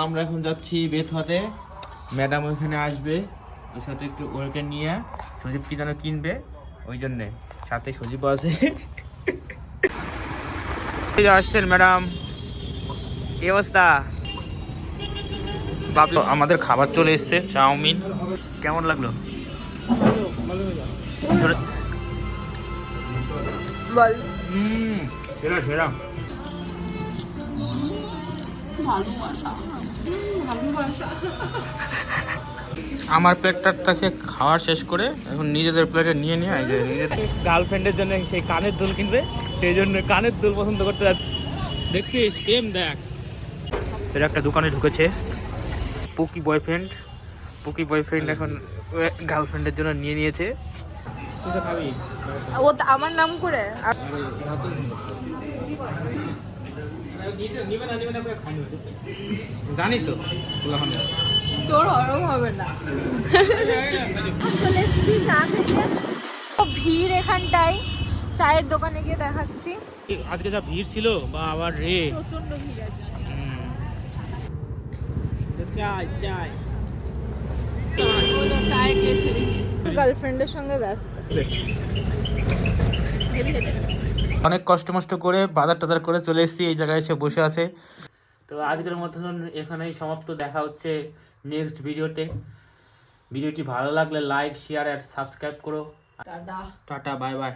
আমরা এখন যাচ্ছি বেথুয়াতে। ম্যাডাম ওইখানে আসবে, ওর সাথে একটু ওকে নিয়ে সজীব কি যেন কিনবে, ওই জন্যে সাথে সজীব আছে। আসছেন ম্যাডাম, কি অবস্থা? বাবলু, আমাদের খাবার চলে এসছে, চাউমিন। কেমন লাগলো? বল। সেরা সেরা। আমার প্লেটটাকে খাওয়া শেষ করে এখন নিজেদের প্লেটে নিয়ে নিয়ে এই যে নিজেদের গার্লফ্রেন্ডের জন্য সেই কানের দুল কিনবে, সেই জন্য কানের দুল পছন্দ করতে যাচ্ছে। দেখছিস প্রেম, দেখ এর একটা দোকানে ঢুকেছে। পুকি বয়ফ্রেন্ড এখন গার্লফ্রেন্ডের জন্য নিয়ে নিয়েছে। তুই তো খাবি? ও আমার নাম করে জানি তো তোর ওরম হবে না। চলে এসেছি চা খেতে। ভিড় এখানটায়, চায়ের দোকানে গিয়ে দেখাচ্ছি। আজকে যা ভিড় ছিল বা আবার রে, প্রচন্ড ভিড় আছে। চায় কেসরি। গার্লফ্রেন্ডের সঙ্গে ব্যস্ত। অনেক কষ্ট করে বাজার টাজার করে চলে এসেছি, এই জায়গায় এসে বসে আছে। তো আজকের মতন এখানেই সমাপ্ত, দেখা হচ্ছে নেক্সট ভিডিওতে। ভিডিওটি ভালো লাগলে লাইক শেয়ার আর সাবস্ক্রাইব করো। Tata, bye bye.